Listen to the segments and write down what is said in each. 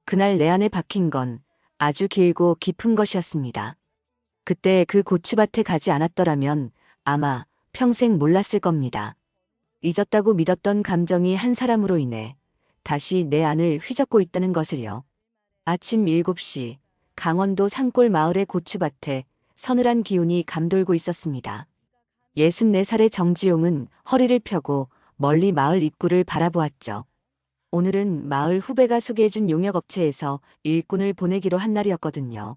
그날 내 안에 박힌 건 아주 길고 깊은 것이었습니다. 그때 그 고추밭에 가지 않았더라면 아마 평생 몰랐을 겁니다. 잊었다고 믿었던 감정이 한 사람으로 인해 다시 내 안을 휘젓고 있다는 것을요. 아침 7시 강원도 산골 마을의 고추밭에 서늘한 기운이 감돌고 있었습니다. 64살의 정지용은 허리를 펴고 멀리 마을 입구를 바라보았죠. 오늘은 마을 후배가 소개해준 용역업체에서 일꾼을 보내기로 한 날이었거든요.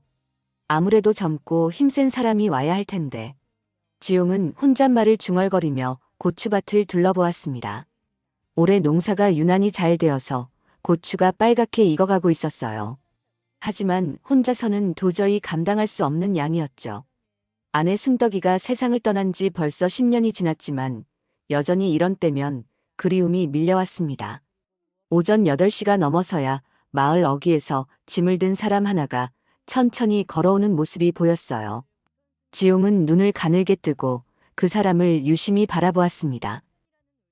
아무래도 젊고 힘센 사람이 와야 할 텐데. 지용은 혼잣말을 중얼거리며 고추밭을 둘러보았습니다. 올해 농사가 유난히 잘 되어서 고추가 빨갛게 익어가고 있었어요. 하지만 혼자서는 도저히 감당할 수 없는 양이었죠. 아내 순덕이가 세상을 떠난 지 벌써 10년이 지났지만 여전히 이런 때면 그리움이 밀려왔습니다. 오전 8시가 넘어서야 마을 어귀에서 짐을 든 사람 하나가 천천히 걸어오는 모습이 보였어요. 지용은 눈을 가늘게 뜨고 그 사람을 유심히 바라보았습니다.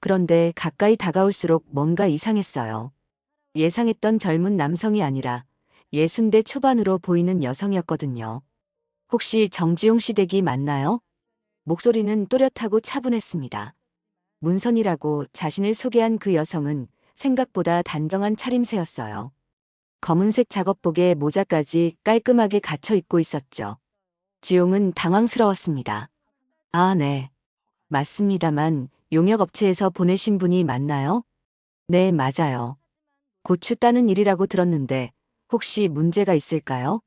그런데 가까이 다가올수록 뭔가 이상했어요. 예상했던 젊은 남성이 아니라 60대 초반으로 보이는 여성이었거든요. 혹시 정지용 씨 댁이 맞나요? 목소리는 또렷하고 차분했습니다. 문선이라고 자신을 소개한 그 여성은 생각보다 단정한 차림새였어요. 검은색 작업복에 모자까지 깔끔하게 갖춰 입고 있었죠. 지용은 당황스러웠습니다. 아, 네. 맞습니다만 용역업체에서 보내신 분이 맞나요? 네, 맞아요. 고추 따는 일이라고 들었는데 혹시 문제가 있을까요?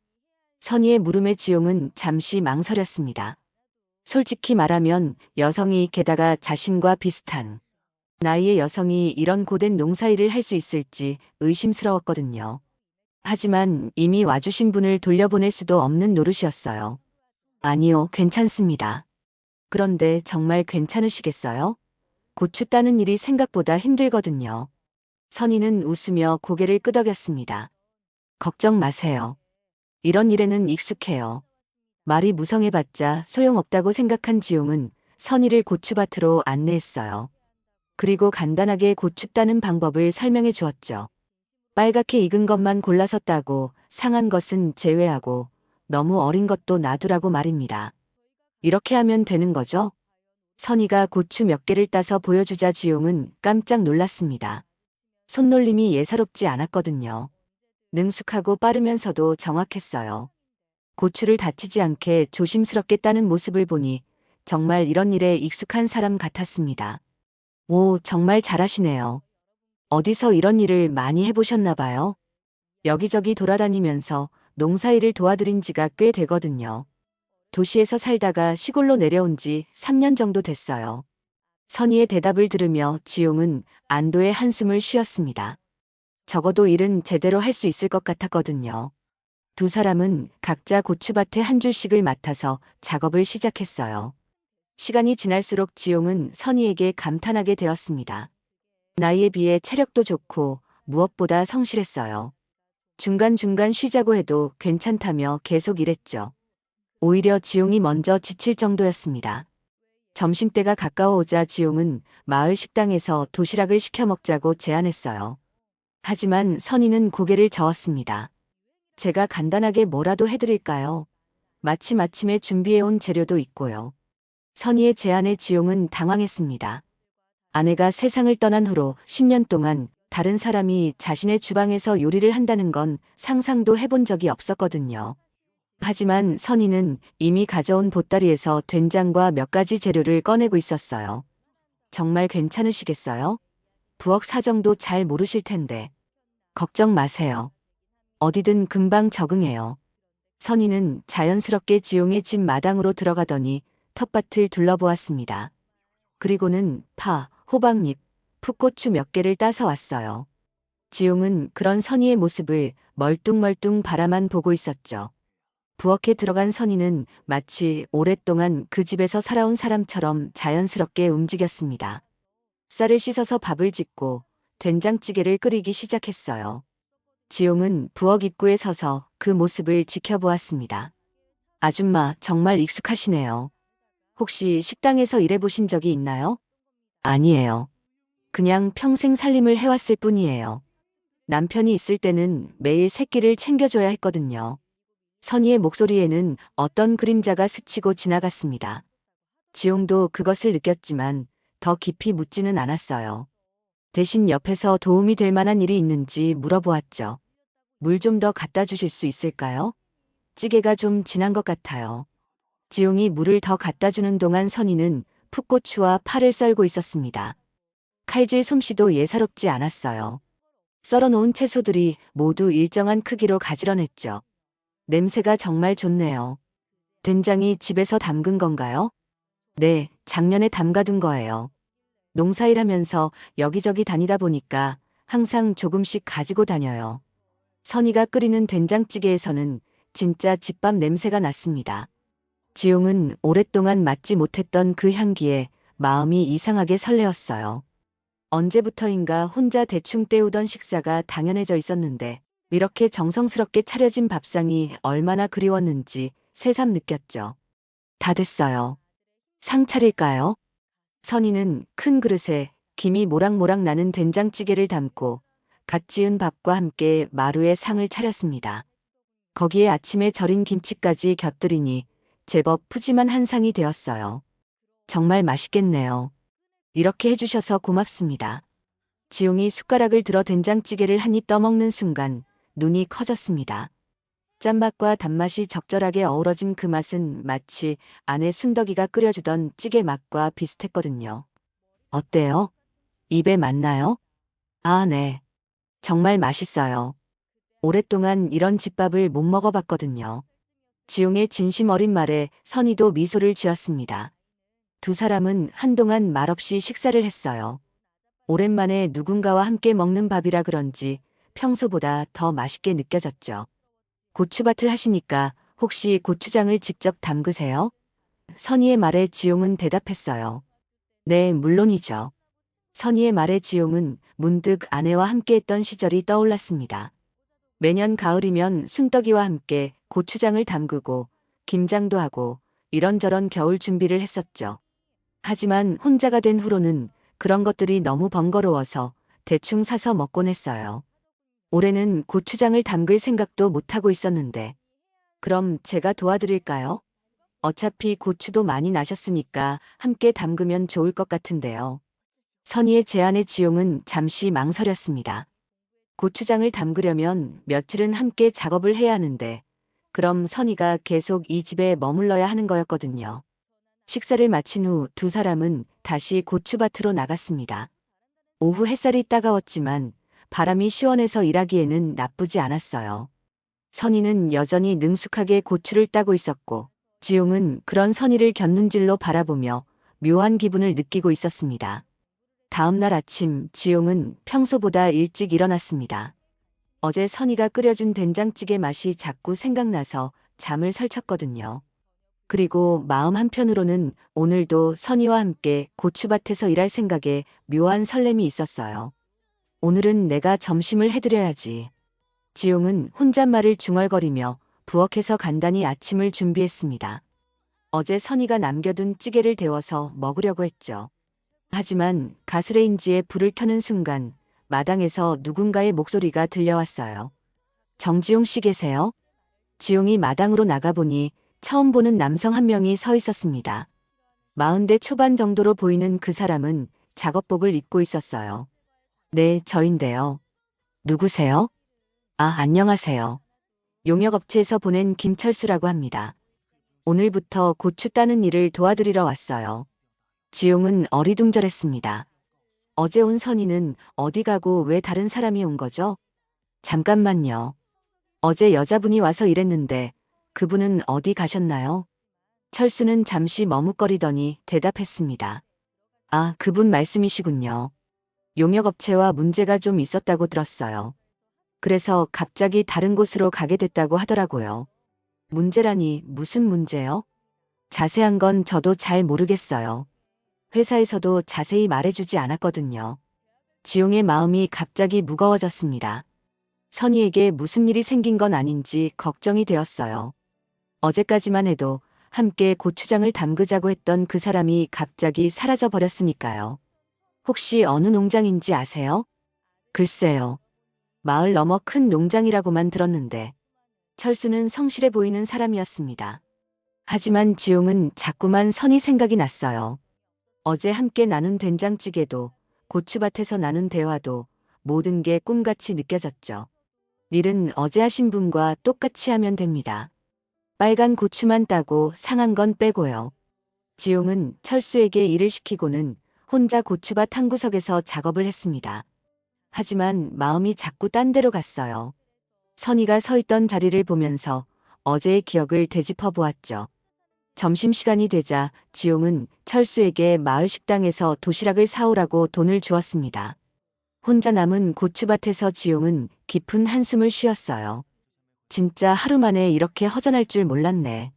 선의의 물음에 지용은 잠시 망설였습니다. 솔직히 말하면 여성이 게다가 자신과 비슷한 나이의 여성이 이런 고된 농사일을 할 수 있을지 의심스러웠거든요. 하지만 이미 와주신 분을 돌려보낼 수도 없는 노릇이었어요. 아니요, 괜찮습니다. 그런데 정말 괜찮으시겠어요? 고추 따는 일이 생각보다 힘들거든요. 선희는 웃으며 고개를 끄덕였습니다. 걱정 마세요. 이런 일에는 익숙해요. 말이 무성해봤자 소용없다고 생각한 지용은 선희를 고추밭으로 안내했어요. 그리고 간단하게 고추 따는 방법을 설명해 주었죠. 빨갛게 익은 것만 골라서 따고 상한 것은 제외하고 너무 어린 것도 놔두라고 말입니다. 이렇게 하면 되는 거죠? 선희가 고추 몇 개를 따서 보여주자 지용은 깜짝 놀랐습니다. 손놀림이 예사롭지 않았거든요. 능숙하고 빠르면서도 정확했어요. 고추를 다치지 않게 조심스럽게 따는 모습을 보니 정말 이런 일에 익숙한 사람 같았습니다. 오, 정말 잘하시네요. 어디서 이런 일을 많이 해보셨나 봐요. 여기저기 돌아다니면서 농사일을 도와드린 지가 꽤 되거든요. 도시에서 살다가 시골로 내려온 지 3년 정도 됐어요. 선희의 대답을 들으며 지용은 안도의 한숨을 쉬었습니다. 적어도 일은 제대로 할 수 있을 것 같았거든요. 두 사람은 각자 고추밭에 한 줄씩을 맡아서 작업을 시작했어요. 시간이 지날수록 지용은 선희에게 감탄하게 되었습니다. 나이에 비해 체력도 좋고 무엇보다 성실했어요. 중간중간 쉬자고 해도 괜찮다며 계속 일했죠. 오히려 지용이 먼저 지칠 정도였습니다. 점심때가 가까워오자 지용은 마을 식당에서 도시락을 시켜 먹자고 제안했어요. 하지만 선희는 고개를 저었습니다. 제가 간단하게 뭐라도 해드릴까요? 마침 아침에 준비해온 재료도 있고요. 선희의 제안에 지용은 당황했습니다. 아내가 세상을 떠난 후로 10년 동안 다른 사람이 자신의 주방에서 요리를 한다는 건 상상도 해본 적이 없었거든요. 하지만 선희는 이미 가져온 보따리에서 된장과 몇 가지 재료를 꺼내고 있었어요. 정말 괜찮으시겠어요? 부엌 사정도 잘 모르실 텐데. 걱정 마세요. 어디든 금방 적응해요. 선희는 자연스럽게 지용의 집 마당으로 들어가더니 텃밭을 둘러보았습니다. 그리고는 파, 호박잎, 풋고추 몇 개를 따서 왔어요. 지용은 그런 선희의 모습을 멀뚱멀뚱 바라만 보고 있었죠. 부엌에 들어간 선희는 마치 오랫동안 그 집에서 살아온 사람처럼 자연스럽게 움직였습니다. 쌀을 씻어서 밥을 짓고 된장찌개를 끓이기 시작했어요. 지용은 부엌 입구에 서서 그 모습을 지켜보았습니다. 아줌마, 정말 익숙하시네요. 혹시 식당에서 일해보신 적이 있나요? 아니에요. 그냥 평생 살림을 해왔을 뿐이에요. 남편이 있을 때는 매일 새끼를 챙겨줘야 했거든요. 선희의 목소리에는 어떤 그림자가 스치고 지나갔습니다. 지용도 그것을 느꼈지만 더 깊이 묻지는 않았어요. 대신 옆에서 도움이 될 만한 일이 있는지 물어보았죠. 물 좀 더 갖다 주실 수 있을까요? 찌개가 좀 진한 것 같아요. 지용이 물을 더 갖다 주는 동안 선희는 풋고추와 파를 썰고 있었습니다. 칼질 솜씨도 예사롭지 않았어요. 썰어놓은 채소들이 모두 일정한 크기로 가지런했죠. 냄새가 정말 좋네요. 된장이 집에서 담근 건가요? 네, 작년에 담가둔 거예요. 농사일 하면서 여기저기 다니다 보니까 항상 조금씩 가지고 다녀요. 선희가 끓이는 된장찌개에서는 진짜 집밥 냄새가 났습니다. 지용은 오랫동안 맡지 못했던 그 향기에 마음이 이상하게 설레었어요. 언제부터인가 혼자 대충 때우던 식사가 당연해져 있었는데 이렇게 정성스럽게 차려진 밥상이 얼마나 그리웠는지 새삼 느꼈죠. 다 됐어요. 상 차릴까요? 선희는 큰 그릇에 김이 모락모락 나는 된장찌개를 담고 갓 지은 밥과 함께 마루에 상을 차렸습니다. 거기에 아침에 절인 김치까지 곁들이니 제법 푸짐한 한 상이 되었어요. 정말 맛있겠네요. 이렇게 해주셔서 고맙습니다. 지용이 숟가락을 들어 된장찌개를 한 입 떠먹는 순간 눈이 커졌습니다. 짠맛과 단맛이 적절하게 어우러진 그 맛은 마치 아내 순덕이가 끓여주던 찌개 맛과 비슷했거든요. 어때요? 입에 맞나요? 아, 네. 정말 맛있어요. 오랫동안 이런 집밥을 못 먹어봤거든요. 지용의 진심 어린 말에 선희도 미소를 지었습니다. 두 사람은 한동안 말없이 식사를 했어요. 오랜만에 누군가와 함께 먹는 밥이라 그런지 평소보다 더 맛있게 느껴졌죠. 고추밭을 하시니까 혹시 고추장을 직접 담그세요? 선희의 말에 지용은 대답했어요. 네, 물론이죠. 선희의 말에 지용은 문득 아내와 함께했던 시절이 떠올랐습니다. 매년 가을이면 순떡이와 함께 고추장을 담그고 김장도 하고 이런저런 겨울 준비를 했었죠. 하지만 혼자가 된 후로는 그런 것들이 너무 번거로워서 대충 사서 먹곤 했어요. 올해는 고추장을 담글 생각도 못하고 있었는데 그럼 제가 도와드릴까요? 어차피 고추도 많이 나셨으니까 함께 담그면 좋을 것 같은데요. 선희의 제안에 지용은 잠시 망설였습니다. 고추장을 담그려면 며칠은 함께 작업을 해야 하는데 그럼 선희가 계속 이 집에 머물러야 하는 거였거든요. 식사를 마친 후 두 사람은 다시 고추밭으로 나갔습니다. 오후 햇살이 따가웠지만 바람이 시원해서 일하기에는 나쁘지 않았어요. 선희는 여전히 능숙하게 고추를 따고 있었고 지용은 그런 선희를 곁눈질로 바라보며 묘한 기분을 느끼고 있었습니다. 다음 날 아침 지용은 평소보다 일찍 일어났습니다. 어제 선희가 끓여준 된장찌개 맛이 자꾸 생각나서 잠을 설쳤거든요. 그리고 마음 한편으로는 오늘도 선희와 함께 고추밭에서 일할 생각에 묘한 설렘이 있었어요. 오늘은 내가 점심을 해드려야지. 지용은 혼잣말을 중얼거리며 부엌에서 간단히 아침을 준비했습니다. 어제 선희가 남겨둔 찌개를 데워서 먹으려고 했죠. 하지만 가스레인지에 불을 켜는 순간 마당에서 누군가의 목소리가 들려왔어요. 정지용 씨 계세요? 지용이 마당으로 나가보니 처음 보는 남성 한 명이 서 있었습니다. 40대 초반 정도로 보이는 그 사람은 작업복을 입고 있었어요. 네, 저인데요. 누구세요? 아, 안녕하세요. 용역업체에서 보낸 김철수라고 합니다. 오늘부터 고추 따는 일을 도와드리러 왔어요. 지용은 어리둥절했습니다. 어제 온 선희는 어디 가고 왜 다른 사람이 온 거죠? 잠깐만요. 어제 여자분이 와서 일했는데 그분은 어디 가셨나요? 철수는 잠시 머뭇거리더니 대답했습니다. 아, 그분 말씀이시군요. 용역업체와 문제가 좀 있었다고 들었어요. 그래서 갑자기 다른 곳으로 가게 됐다고 하더라고요. 문제라니 무슨 문제요? 자세한 건 저도 잘 모르겠어요. 회사에서도 자세히 말해주지 않았거든요. 지용의 마음이 갑자기 무거워졌습니다. 선희에게 무슨 일이 생긴 건 아닌지 걱정이 되었어요. 어제까지만 해도 함께 고추장을 담그자고 했던 그 사람이 갑자기 사라져 버렸으니까요. 혹시 어느 농장인지 아세요? 글쎄요. 마을 너머 큰 농장이라고만 들었는데 철수는 성실해 보이는 사람이었습니다. 하지만 지용은 자꾸만 선이 생각이 났어요. 어제 함께 나눈 된장찌개도 고추밭에서 나눈 대화도 모든 게 꿈같이 느껴졌죠. 일은 어제 하신 분과 똑같이 하면 됩니다. 빨간 고추만 따고 상한 건 빼고요. 지용은 철수에게 일을 시키고는 혼자 고추밭 한 구석에서 작업을 했습니다. 하지만 마음이 자꾸 딴 데로 갔어요. 선이가 서 있던 자리를 보면서 어제의 기억을 되짚어 보았죠. 점심시간이 되자 지용은 철수에게 마을 식당에서 도시락을 사오라고 돈을 주었습니다. 혼자 남은 고추밭에서 지용은 깊은 한숨을 쉬었어요. 진짜 하루 만에 이렇게 허전할 줄 몰랐네.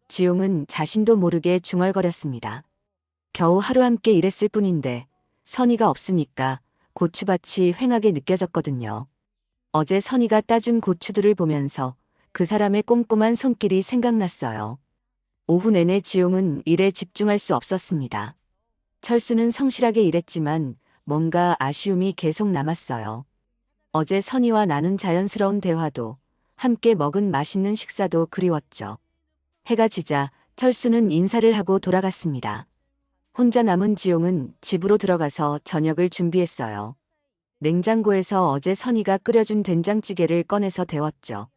지용은 자신도 모르게 중얼거렸습니다. 겨우 하루 함께 일했을 뿐인데 선이가 없으니까 고추밭이 휑하게 느껴졌거든요. 어제 선이가 따준 고추들을 보면서 그 사람의 꼼꼼한 손길이 생각났어요. 오후 내내 지용은 일에 집중할 수 없었습니다. 철수는 성실하게 일했지만 뭔가 아쉬움이 계속 남았어요. 어제 선이와 나눈 자연스러운 대화도 함께 먹은 맛있는 식사도 그리웠죠. 해가 지자 철수는 인사를 하고 돌아갔습니다. 혼자 남은 지용은 집으로 들어가서 저녁을 준비했어요. 냉장고에서 어제 선이가 끓여준 된장찌개를 꺼내서 데웠죠.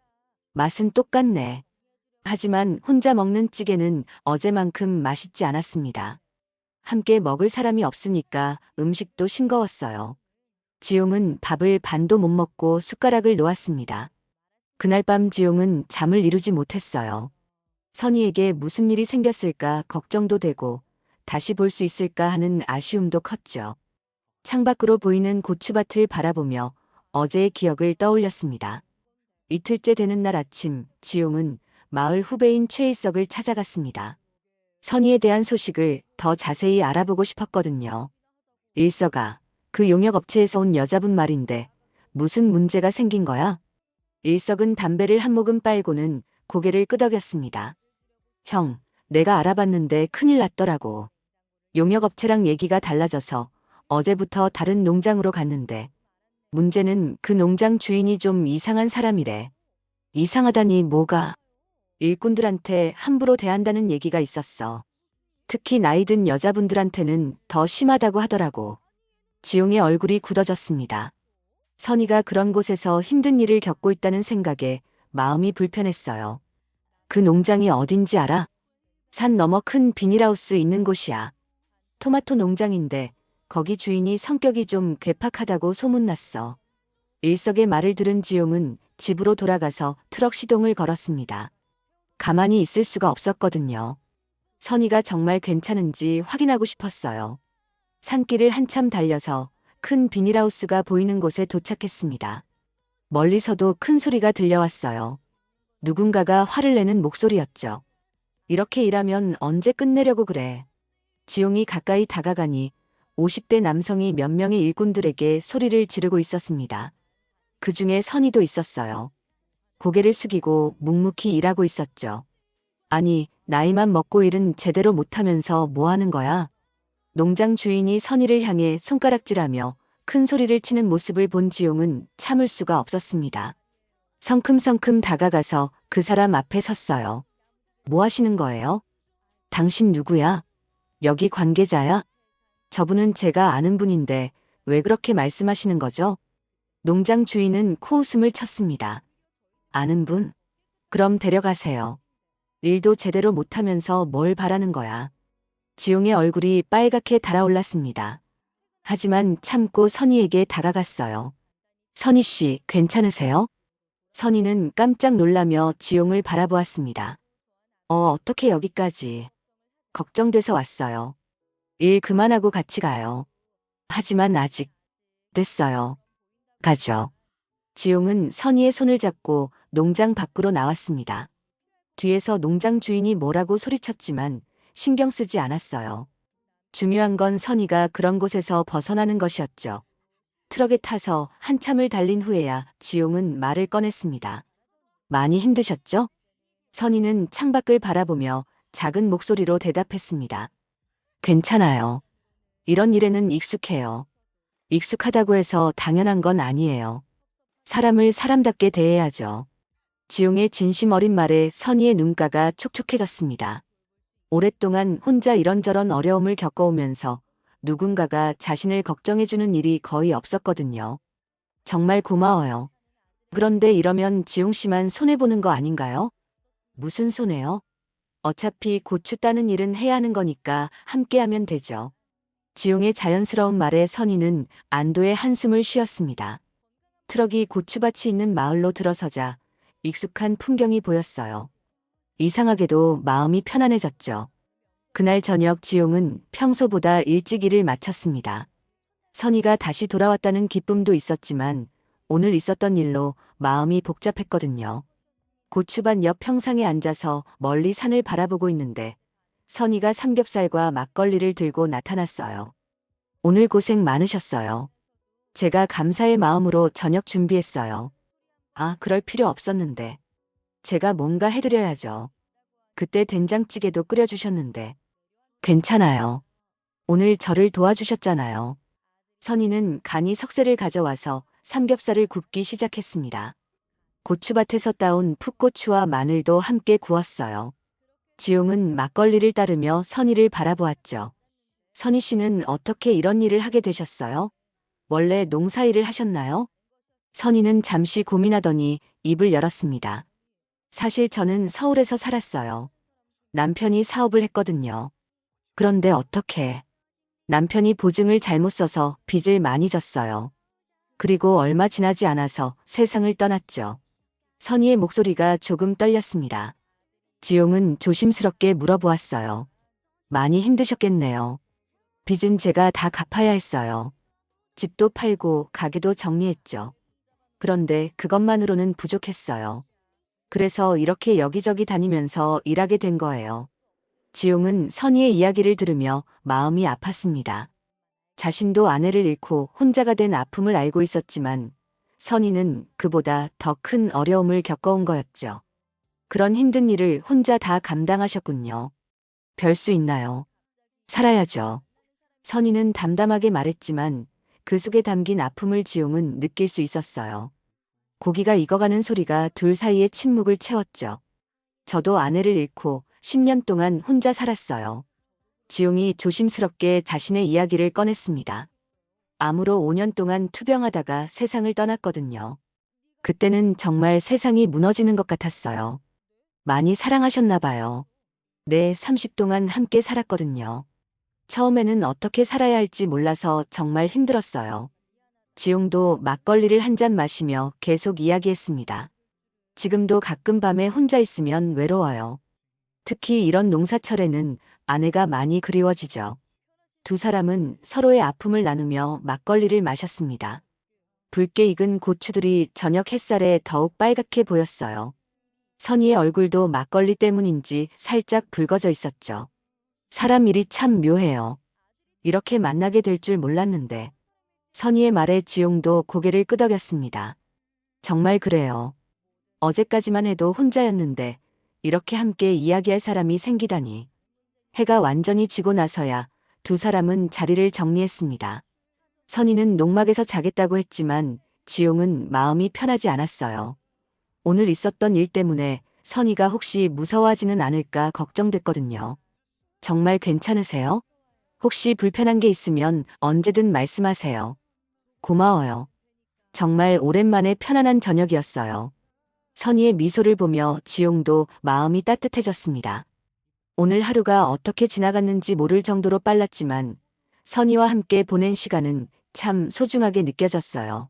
맛은 똑같네. 하지만 혼자 먹는 찌개는 어제만큼 맛있지 않았습니다. 함께 먹을 사람이 없으니까 음식도 싱거웠어요. 지용은 밥을 반도 못 먹고 숟가락을 놓았습니다. 그날 밤 지용은 잠을 이루지 못했어요. 선이에게 무슨 일이 생겼을까 걱정도 되고 다시 볼 수 있을까 하는 아쉬움도 컸죠. 창밖으로 보이는 고추밭을 바라보며 어제의 기억을 떠올렸습니다. 이틀째 되는 날 아침 지용은 마을 후배인 최일석을 찾아갔습니다. 선이에 대한 소식을 더 자세히 알아보고 싶었거든요. 일석아, 그 용역업체에서 온 여자분 말인데 무슨 문제가 생긴 거야? 일석은 담배를 한 모금 빨고는 고개를 끄덕였습니다. 형, 내가 알아봤는데 큰일 났더라고. 용역업체랑 얘기가 달라져서 어제부터 다른 농장으로 갔는데 문제는 그 농장 주인이 좀 이상한 사람이래. 이상하다니 뭐가? 일꾼들한테 함부로 대한다는 얘기가 있었어. 특히 나이 든 여자분들한테는 더 심하다고 하더라고. 지용의 얼굴이 굳어졌습니다. 선이가 그런 곳에서 힘든 일을 겪고 있다는 생각에 마음이 불편했어요. 그 농장이 어딘지 알아? 산 너머 큰 비닐하우스 있는 곳이야. 토마토 농장인데 거기 주인이 성격이 좀 괴팍하다고 소문났어. 일석의 말을 들은 지용은 집으로 돌아가서 트럭 시동을 걸었습니다. 가만히 있을 수가 없었거든요. 선이가 정말 괜찮은지 확인하고 싶었어요. 산길을 한참 달려서 큰 비닐하우스가 보이는 곳에 도착했습니다. 멀리서도 큰 소리가 들려왔어요. 누군가가 화를 내는 목소리였죠. 이렇게 일하면 언제 끝내려고 그래. 지용이 가까이 다가가니 50대 남성이 몇 명의 일꾼들에게 소리를 지르고 있었습니다. 그 중에 선이도 있었어요. 고개를 숙이고 묵묵히 일하고 있었죠. 아니, 나이만 먹고 일은 제대로 못하면서 뭐 하는 거야? 농장 주인이 선이를 향해 손가락질하며 큰 소리를 치는 모습을 본 지용은 참을 수가 없었습니다. 성큼성큼 다가가서 그 사람 앞에 섰어요. 뭐 하시는 거예요? 당신 누구야? 여기 관계자야? 저분은 제가 아는 분인데 왜 그렇게 말씀하시는 거죠? 농장 주인은 코웃음을 쳤습니다. 아는 분? 그럼 데려가세요. 일도 제대로 못하면서 뭘 바라는 거야. 지용의 얼굴이 빨갛게 달아올랐습니다. 하지만 참고 선이에게 다가갔어요. 선이 씨, 괜찮으세요? 선이는 깜짝 놀라며 지용을 바라보았습니다. 어떻게 여기까지? 걱정돼서 왔어요. 일 그만하고 같이 가요. 하지만 아직 됐어요. 가죠. 지용은 선이의 손을 잡고 농장 밖으로 나왔습니다. 뒤에서 농장 주인이 뭐라고 소리쳤지만 신경 쓰지 않았어요. 중요한 건 선이가 그런 곳에서 벗어나는 것이었죠. 트럭에 타서 한참을 달린 후에야 지용은 말을 꺼냈습니다. 많이 힘드셨죠? 선이는 창밖을 바라보며 작은 목소리로 대답했습니다. 괜찮아요. 이런 일에는 익숙해요. 익숙하다고 해서 당연한 건 아니에요. 사람을 사람답게 대해야죠. 지용의 진심 어린 말에 선희의 눈가가 촉촉해졌습니다. 오랫동안 혼자 이런저런 어려움을 겪어오면서 누군가가 자신을 걱정해주는 일이 거의 없었거든요. 정말 고마워요. 그런데 이러면 지용 씨만 손해보는 거 아닌가요? 무슨 손해요? 어차피 고추 따는 일은 해야 하는 거니까 함께 하면 되죠. 지용의 자연스러운 말에 선희는 안도의 한숨을 쉬었습니다. 트럭이 고추밭이 있는 마을로 들어서자 익숙한 풍경이 보였어요. 이상하게도 마음이 편안해졌죠. 그날 저녁 지용은 평소보다 일찍 일을 마쳤습니다. 선희가 다시 돌아왔다는 기쁨도 있었지만 오늘 있었던 일로 마음이 복잡했거든요. 고추밭 옆 평상에 앉아서 멀리 산을 바라보고 있는데 선희가 삼겹살과 막걸리를 들고 나타났어요. 오늘 고생 많으셨어요. 제가 감사의 마음으로 저녁 준비했어요. 아, 그럴 필요 없었는데. 제가 뭔가 해드려야죠. 그때 된장찌개도 끓여주셨는데. 괜찮아요. 오늘 저를 도와주셨잖아요. 선희는 간이 석쇠를 가져와서 삼겹살을 굽기 시작했습니다. 고추밭에서 따온 풋고추와 마늘도 함께 구웠어요. 지용은 막걸리를 따르며 선희를 바라보았죠. 선희 씨는 어떻게 이런 일을 하게 되셨어요? 원래 농사일을 하셨나요? 선희는 잠시 고민하더니 입을 열었습니다. 사실 저는 서울에서 살았어요. 남편이 사업을 했거든요. 그런데 어떻게? 남편이 보증을 잘못 써서 빚을 많이 졌어요. 그리고 얼마 지나지 않아서 세상을 떠났죠. 선희의 목소리가 조금 떨렸습니다. 지용은 조심스럽게 물어보았어요. 많이 힘드셨겠네요. 빚은 제가 다 갚아야 했어요. 집도 팔고 가게도 정리했죠. 그런데 그것만으로는 부족했어요. 그래서 이렇게 여기저기 다니면서 일하게 된 거예요. 지용은 선희의 이야기를 들으며 마음이 아팠습니다. 자신도 아내를 잃고 혼자가 된 아픔을 알고 있었지만 선희는 그보다 더 큰 어려움을 겪어온 거였죠. 그런 힘든 일을 혼자 다 감당하셨군요. 별 수 있나요? 살아야죠. 선희는 담담하게 말했지만 그 속에 담긴 아픔을 지용은 느낄 수 있었어요. 고기가 익어가는 소리가 둘 사이의 침묵을 채웠죠. 저도 아내를 잃고 10년 동안 혼자 살았어요. 지용이 조심스럽게 자신의 이야기를 꺼냈습니다. 암으로 5년 동안 투병하다가 세상을 떠났거든요. 그때는 정말 세상이 무너지는 것 같았어요. 많이 사랑하셨나 봐요. 네, 30 동안 함께 살았거든요. 처음에는 어떻게 살아야 할지 몰라서 정말 힘들었어요. 지용도 막걸리를 한 잔 마시며 계속 이야기했습니다. 지금도 가끔 밤에 혼자 있으면 외로워요. 특히 이런 농사철에는 아내가 많이 그리워지죠. 두 사람은 서로의 아픔을 나누며 막걸리를 마셨습니다. 붉게 익은 고추들이 저녁 햇살에 더욱 빨갛게 보였어요. 선희의 얼굴도 막걸리 때문인지 살짝 붉어져 있었죠. 사람 일이 참 묘해요. 이렇게 만나게 될 줄 몰랐는데. 선희의 말에 지용도 고개를 끄덕였습니다. 정말 그래요. 어제까지만 해도 혼자였는데 이렇게 함께 이야기할 사람이 생기다니. 해가 완전히 지고 나서야 두 사람은 자리를 정리했습니다. 선희는 농막에서 자겠다고 했지만 지용은 마음이 편하지 않았어요. 오늘 있었던 일 때문에 선희가 혹시 무서워하지는 않을까 걱정됐거든요. 정말 괜찮으세요? 혹시 불편한 게 있으면 언제든 말씀하세요. 고마워요. 정말 오랜만에 편안한 저녁이었어요. 선희의 미소를 보며 지용도 마음이 따뜻해졌습니다. 오늘 하루가 어떻게 지나갔는지 모를 정도로 빨랐지만 선희와 함께 보낸 시간은 참 소중하게 느껴졌어요.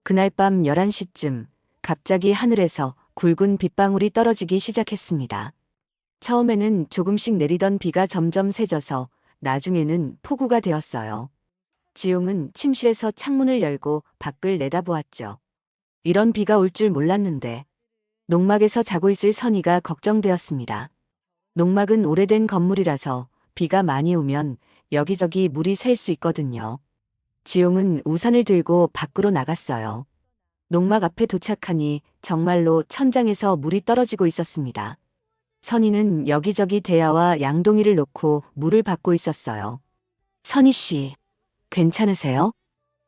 그날 밤 11시쯤 갑자기 하늘에서 굵은 빗방울이 떨어지기 시작했습니다. 처음에는 조금씩 내리던 비가 점점 세져서 나중에는 폭우가 되었어요. 지용은 침실에서 창문을 열고 밖을 내다보았죠. 이런 비가 올 줄 몰랐는데 농막에서 자고 있을 선희가 걱정되었습니다. 농막은 오래된 건물이라서 비가 많이 오면 여기저기 물이 셀 수 있거든요. 지용은 우산을 들고 밖으로 나갔어요. 농막 앞에 도착하니 정말로 천장에서 물이 떨어지고 있었습니다. 선희는 여기저기 대야와 양동이를 놓고 물을 받고 있었어요. 선희 씨, 괜찮으세요?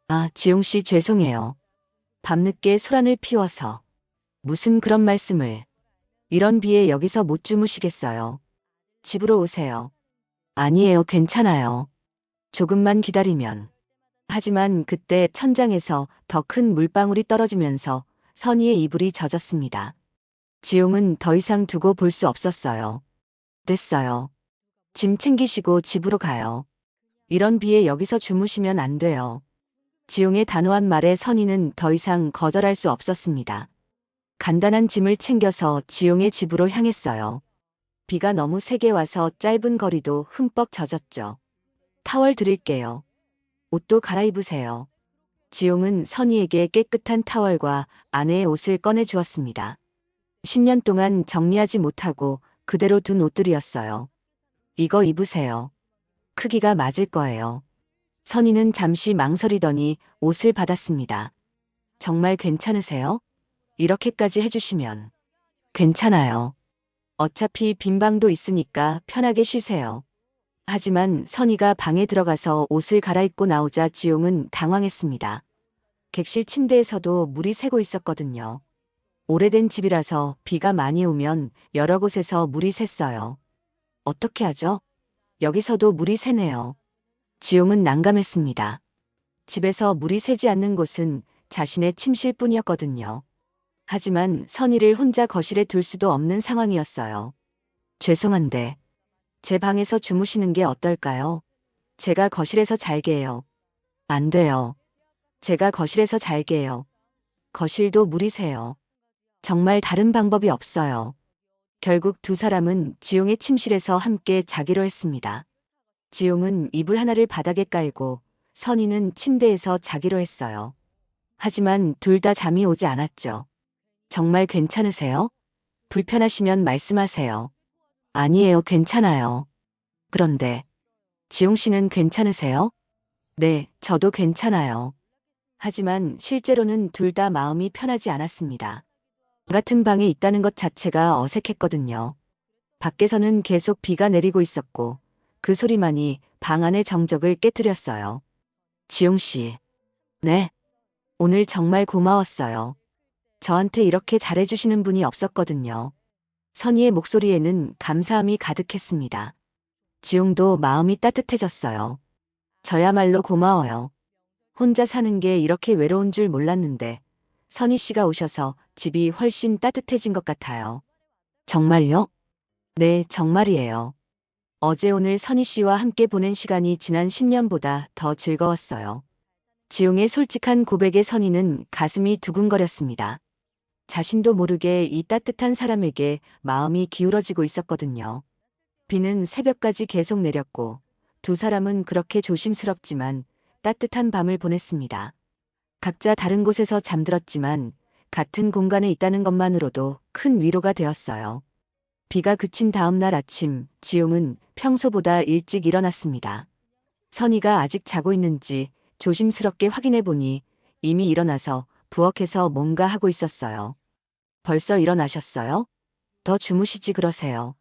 아, 지용 씨 죄송해요. 밤늦게 소란을 피워서. 무슨 그런 말씀을. 이런 비에 여기서 못 주무시겠어요. 집으로 오세요. 아니에요, 괜찮아요. 조금만 기다리면. 하지만 그때 천장에서 더 큰 물방울이 떨어지면서 선희의 이불이 젖었습니다. 지용은 더 이상 두고 볼 수 없었어요. 됐어요. 짐 챙기시고 집으로 가요. 이런 비에 여기서 주무시면 안 돼요. 지용의 단호한 말에 선희는 더 이상 거절할 수 없었습니다. 간단한 짐을 챙겨서 지용의 집으로 향했어요. 비가 너무 세게 와서 짧은 거리도 흠뻑 젖었죠. 타월 드릴게요. 옷도 갈아입으세요. 지용은 선희에게 깨끗한 타월과 아내의 옷을 꺼내 주었습니다. 10년 동안 정리하지 못하고 그대로 둔 옷들이었어요. 이거 입으세요. 크기가 맞을 거예요. 선희는 잠시 망설이더니 옷을 받았습니다. 정말 괜찮으세요? 이렇게까지 해주시면. 괜찮아요. 어차피 빈 방도 있으니까 편하게 쉬세요. 하지만 선희가 방에 들어가서 옷을 갈아입고 나오자 지용은 당황했습니다. 객실 침대에서도 물이 새고 있었거든요. 오래된 집이라서 비가 많이 오면 여러 곳에서 물이 샜어요. 어떻게 하죠? 여기서도 물이 새네요. 지용은 난감했습니다. 집에서 물이 새지 않는 곳은 자신의 침실뿐이었거든요. 하지만 선희를 혼자 거실에 둘 수도 없는 상황이었어요. 죄송한데 제 방에서 주무시는 게 어떨까요? 제가 거실에서 잘게요. 안 돼요. 제가 거실에서 잘게요. 거실도 물이 새요. 정말 다른 방법이 없어요. 결국 두 사람은 지용의 침실에서 함께 자기로 했습니다. 지용은 이불 하나를 바닥에 깔고 선희는 침대에서 자기로 했어요. 하지만 둘 다 잠이 오지 않았죠. 정말 괜찮으세요? 불편하시면 말씀하세요. 아니에요, 괜찮아요. 그런데 지용 씨는 괜찮으세요? 네, 저도 괜찮아요. 하지만 실제로는 둘 다 마음이 편하지 않았습니다. 같은 방에 있다는 것 자체가 어색했거든요. 밖에서는 계속 비가 내리고 있었고 그 소리만이 방 안의 정적을 깨뜨렸어요. 지용 씨. 네. 오늘 정말 고마웠어요. 저한테 이렇게 잘해주시는 분이 없었거든요. 선희의 목소리에는 감사함이 가득했습니다. 지용도 마음이 따뜻해졌어요. 저야말로 고마워요. 혼자 사는 게 이렇게 외로운 줄 몰랐는데 선희 씨가 오셔서 집이 훨씬 따뜻해진 것 같아요. 정말요? 네, 정말이에요. 어제 오늘 선희 씨와 함께 보낸 시간이 지난 10년보다 더 즐거웠어요. 지용의 솔직한 고백에 선희는 가슴이 두근거렸습니다. 자신도 모르게 이 따뜻한 사람에게 마음이 기울어지고 있었거든요. 비는 새벽까지 계속 내렸고 두 사람은 그렇게 조심스럽지만 따뜻한 밤을 보냈습니다. 각자 다른 곳에서 잠들었지만 같은 공간에 있다는 것만으로도 큰 위로가 되었어요. 비가 그친 다음 날 아침, 지용은 평소보다 일찍 일어났습니다. 선희가 아직 자고 있는지 조심스럽게 확인해 보니 이미 일어나서 부엌에서 뭔가 하고 있었어요. 벌써 일어나셨어요? 더 주무시지 그러세요.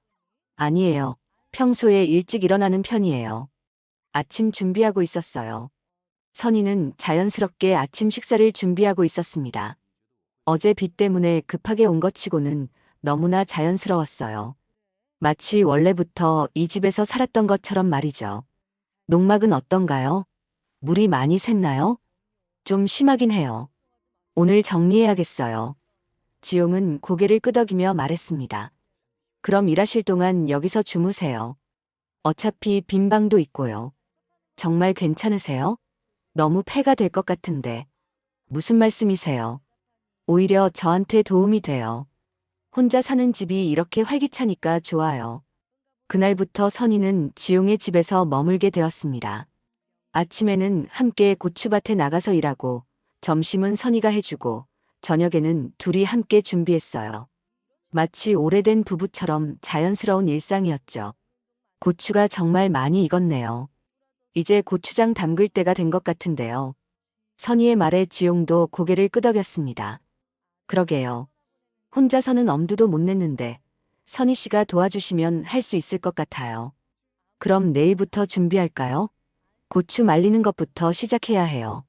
아니에요. 평소에 일찍 일어나는 편이에요. 아침 준비하고 있었어요. 선희는 자연스럽게 아침 식사를 준비하고 있었습니다. 어제 비 때문에 급하게 온 것 치고는 너무나 자연스러웠어요. 마치 원래부터 이 집에서 살았던 것처럼 말이죠. 농막은 어떤가요? 물이 많이 샜나요? 좀 심하긴 해요. 오늘 정리해야겠어요. 지용은 고개를 끄덕이며 말했습니다. 그럼 일하실 동안 여기서 주무세요. 어차피 빈 방도 있고요. 정말 괜찮으세요? 너무 폐가 될 것 같은데. 무슨 말씀이세요? 오히려 저한테 도움이 돼요. 혼자 사는 집이 이렇게 활기차니까 좋아요. 그날부터 선희는 지용의 집에서 머물게 되었습니다. 아침에는 함께 고추밭에 나가서 일하고 점심은 선희가 해주고 저녁에는 둘이 함께 준비했어요. 마치 오래된 부부처럼 자연스러운 일상이었죠. 고추가 정말 많이 익었네요. 이제 고추장 담글 때가 된 것 같은데요. 선희의 말에 지용도 고개를 끄덕였습니다. 그러게요. 혼자서는 엄두도 못 냈는데 선희 씨가 도와주시면 할 수 있을 것 같아요. 그럼 내일부터 준비할까요? 고추 말리는 것부터 시작해야 해요.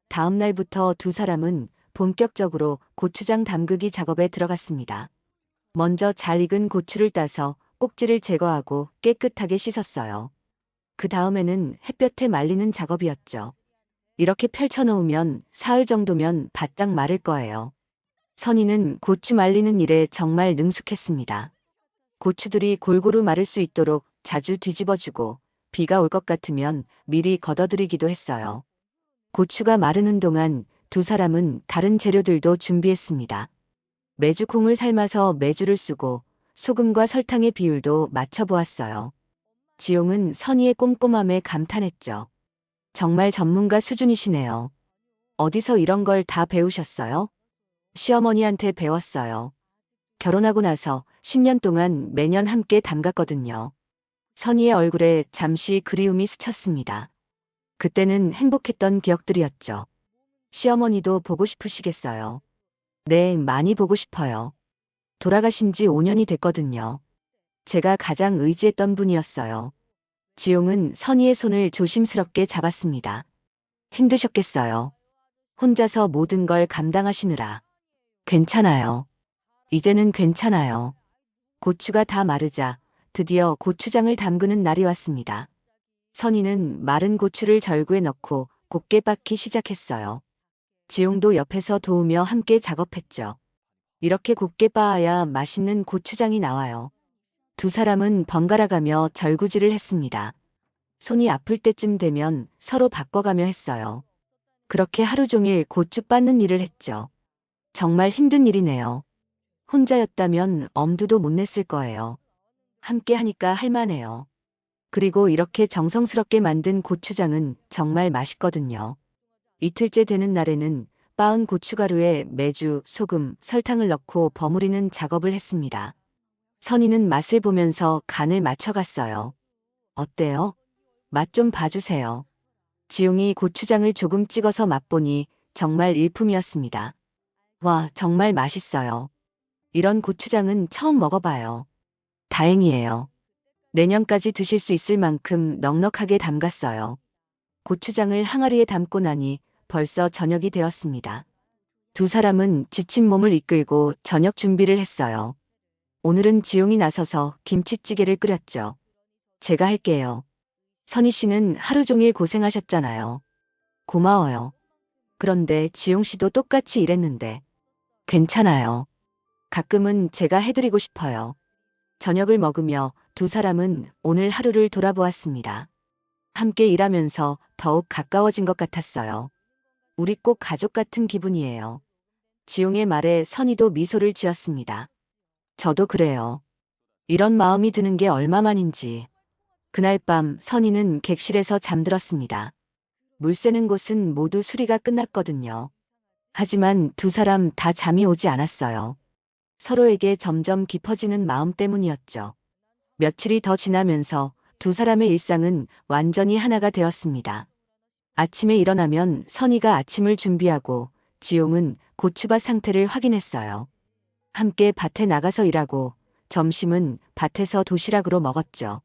다음 날부터 두 사람은 본격적으로 고추장 담그기 작업에 들어갔습니다. 먼저 잘 익은 고추를 따서 꼭지를 제거하고 깨끗하게 씻었어요. 그 다음에는 햇볕에 말리는 작업이었죠. 이렇게 펼쳐놓으면 사흘 정도면 바짝 마를 거예요. 선희는 고추 말리는 일에 정말 능숙했습니다. 고추들이 골고루 마를 수 있도록 자주 뒤집어주고 비가 올 것 같으면 미리 걷어들이기도 했어요. 고추가 마르는 동안 두 사람은 다른 재료들도 준비했습니다. 메주콩을 삶아서 메주를 쓰고 소금과 설탕의 비율도 맞춰보았어요. 지용은 선희의 꼼꼼함에 감탄했죠. 정말 전문가 수준이시네요. 어디서 이런 걸 다 배우셨어요? 시어머니한테 배웠어요. 결혼하고 나서 10년 동안 매년 함께 담갔거든요. 선희의 얼굴에 잠시 그리움이 스쳤습니다. 그때는 행복했던 기억들이었죠. 시어머니도 보고 싶으시겠어요. 네, 많이 보고 싶어요. 돌아가신 지 5년이 됐거든요. 제가 가장 의지했던 분이었어요. 지용은 선희의 손을 조심스럽게 잡았습니다. 힘드셨겠어요. 혼자서 모든 걸 감당하시느라. 괜찮아요. 이제는 괜찮아요. 고추가 다 마르자 드디어 고추장을 담그는 날이 왔습니다. 선희는 마른 고추를 절구에 넣고 곱게 빻기 시작했어요. 지용도 옆에서 도우며 함께 작업했죠. 이렇게 곱게 빻아야 맛있는 고추장이 나와요. 두 사람은 번갈아가며 절구질을 했습니다. 손이 아플 때쯤 되면 서로 바꿔가며 했어요. 그렇게 하루 종일 고추 빻는 일을 했죠. 정말 힘든 일이네요. 혼자였다면 엄두도 못 냈을 거예요. 함께 하니까 할만해요. 그리고 이렇게 정성스럽게 만든 고추장은 정말 맛있거든요. 이틀째 되는 날에는 빻은 고춧가루에 메주, 소금, 설탕을 넣고 버무리는 작업을 했습니다. 선희는 맛을 보면서 간을 맞춰갔어요. 어때요? 맛 좀 봐주세요. 지용이 고추장을 조금 찍어서 맛보니 정말 일품이었습니다. 와, 정말 맛있어요. 이런 고추장은 처음 먹어봐요. 다행이에요. 내년까지 드실 수 있을 만큼 넉넉하게 담갔어요. 고추장을 항아리에 담고 나니 벌써 저녁이 되었습니다. 두 사람은 지친 몸을 이끌고 저녁 준비를 했어요. 오늘은 지용이 나서서 김치찌개를 끓였죠. 제가 할게요. 선희 씨는 하루 종일 고생하셨잖아요. 고마워요. 그런데 지용 씨도 똑같이 일했는데. 괜찮아요. 가끔은 제가 해드리고 싶어요. 저녁을 먹으며 두 사람은 오늘 하루를 돌아보았습니다. 함께 일하면서 더욱 가까워진 것 같았어요. 우리 꼭 가족 같은 기분이에요. 지용의 말에 선희도 미소를 지었습니다. 저도 그래요. 이런 마음이 드는 게 얼마만인지. 그날 밤 선희는 객실에서 잠들었습니다. 물 새는 곳은 모두 수리가 끝났거든요. 하지만 두 사람 다 잠이 오지 않았어요. 서로에게 점점 깊어지는 마음 때문이었죠. 며칠이 더 지나면서 두 사람의 일상은 완전히 하나가 되었습니다. 아침에 일어나면 선희가 아침을 준비하고 지용은 고추밭 상태를 확인했어요. 함께 밭에 나가서 일하고 점심은 밭에서 도시락으로 먹었죠.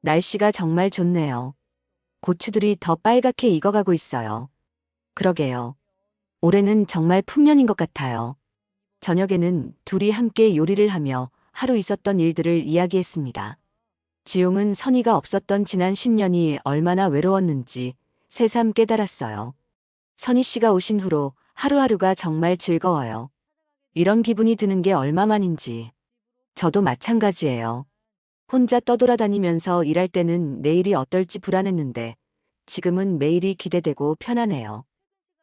날씨가 정말 좋네요. 고추들이 더 빨갛게 익어가고 있어요. 그러게요. 올해는 정말 풍년인 것 같아요. 저녁에는 둘이 함께 요리를 하며 하루 있었던 일들을 이야기했습니다. 지용은 선희가 없었던 지난 10년이 얼마나 외로웠는지 새삼 깨달았어요. 선희 씨가 오신 후로 하루하루가 정말 즐거워요. 이런 기분이 드는 게 얼마만인지. 저도 마찬가지예요. 혼자 떠돌아다니면서 일할 때는 내일이 어떨지 불안했는데 지금은 매일이 기대되고 편안해요.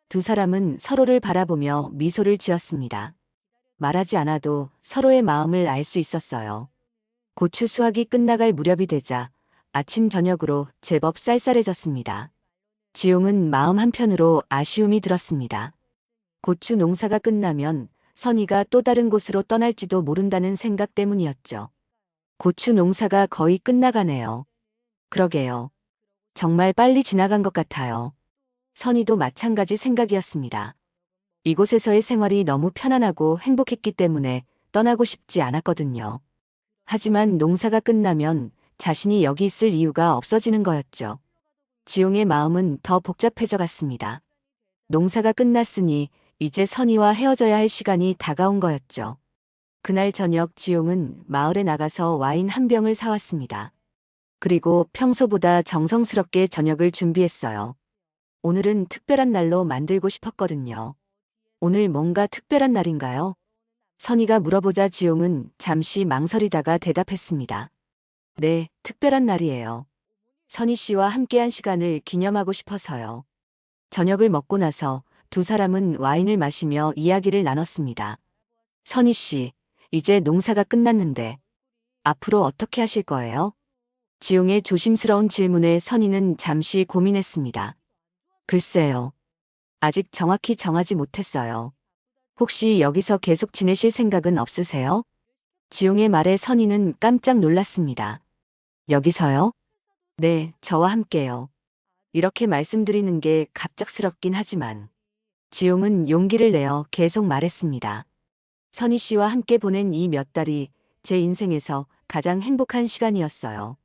두 사람은 서로를 바라보며 미소를 지었습니다. 말하지 않아도 서로의 마음을 알 수 있었어요. 고추 수확이 끝나갈 무렵이 되자 아침 저녁으로 제법 쌀쌀해졌습니다. 지용은 마음 한편으로 아쉬움이 들었습니다. 고추 농사가 끝나면 선희가 또 다른 곳으로 떠날지도 모른다는 생각 때문이었죠. 고추 농사가 거의 끝나가네요. 그러게요. 정말 빨리 지나간 것 같아요. 선희도 마찬가지 생각이었습니다. 이곳에서의 생활이 너무 편안하고 행복했기 때문에 떠나고 싶지 않았거든요. 하지만 농사가 끝나면 자신이 여기 있을 이유가 없어지는 거였죠. 지용의 마음은 더 복잡해져 갔습니다. 농사가 끝났으니 이제 선희와 헤어져야 할 시간이 다가온 거였죠. 그날 저녁 지용은 마을에 나가서 와인 한 병을 사왔습니다. 그리고 평소보다 정성스럽게 저녁을 준비했어요. 오늘은 특별한 날로 만들고 싶었거든요. 오늘 뭔가 특별한 날인가요? 선희가 물어보자 지용은 잠시 망설이다가 대답했습니다. 네, 특별한 날이에요. 선희 씨와 함께한 시간을 기념하고 싶어서요. 저녁을 먹고 나서 두 사람은 와인을 마시며 이야기를 나눴습니다. 선희 씨, 이제 농사가 끝났는데 앞으로 어떻게 하실 거예요? 지용의 조심스러운 질문에 선희는 잠시 고민했습니다. 글쎄요. 아직 정확히 정하지 못했어요. 혹시 여기서 계속 지내실 생각은 없으세요? 지용의 말에 선희는 깜짝 놀랐습니다. 여기서요? 네, 저와 함께요. 이렇게 말씀드리는 게 갑작스럽긴 하지만 지용은 용기를 내어 계속 말했습니다. 선희 씨와 함께 보낸 이 몇 달이 제 인생에서 가장 행복한 시간이었어요.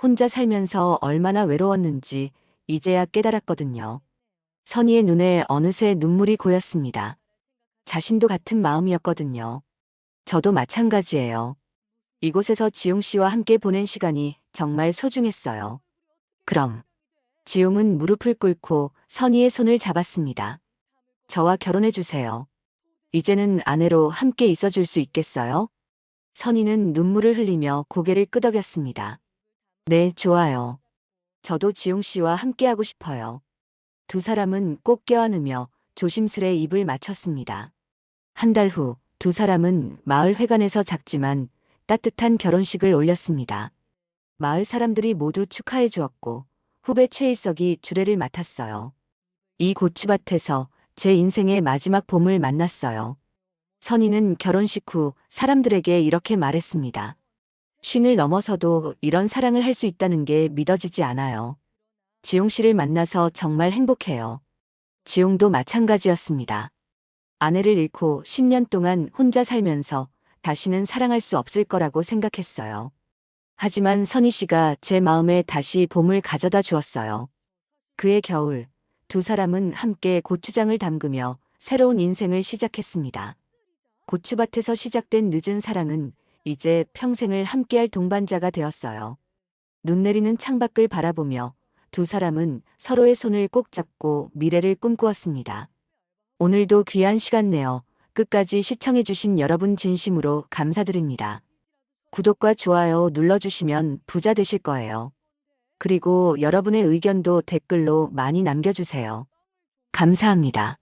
혼자 살면서 얼마나 외로웠는지 이제야 깨달았거든요. 선희의 눈에 어느새 눈물이 고였습니다. 자신도 같은 마음이었거든요. 저도 마찬가지예요. 이곳에서 지용 씨와 함께 보낸 시간이 정말 소중했어요. 그럼 지용은 무릎을 꿇고 선희의 손을 잡았습니다. 저와 결혼해 주세요. 이제는 아내로 함께 있어줄 수 있겠어요? 선희는 눈물을 흘리며 고개를 끄덕였습니다. 네, 좋아요. 저도 지용 씨와 함께하고 싶어요. 두 사람은 꼭 껴안으며 조심스레 입을 맞췄습니다. 한 달 후 두 사람은 마을 회관에서 작지만 따뜻한 결혼식을 올렸습니다. 마을 사람들이 모두 축하해 주었고 후배 최일석이 주례를 맡았어요. 이 고추밭에서 제 인생의 마지막 봄을 만났어요. 선희는 결혼식 후 사람들에게 이렇게 말했습니다. 쉰을 넘어서도 이런 사랑을 할 수 있다는 게 믿어지지 않아요. 지용 씨를 만나서 정말 행복해요. 지용도 마찬가지였습니다. 아내를 잃고 10년 동안 혼자 살면서 다시는 사랑할 수 없을 거라고 생각했어요. 하지만 선희 씨가 제 마음에 다시 봄을 가져다 주었어요. 그해 겨울, 두 사람은 함께 고추장을 담그며 새로운 인생을 시작했습니다. 고추밭에서 시작된 늦은 사랑은 이제 평생을 함께할 동반자가 되었어요. 눈 내리는 창밖을 바라보며 두 사람은 서로의 손을 꼭 잡고 미래를 꿈꾸었습니다. 오늘도 귀한 시간 내어 끝까지 시청해주신 여러분 진심으로 감사드립니다. 구독과 좋아요 눌러주시면 부자 되실 거예요. 그리고 여러분의 의견도 댓글로 많이 남겨주세요. 감사합니다.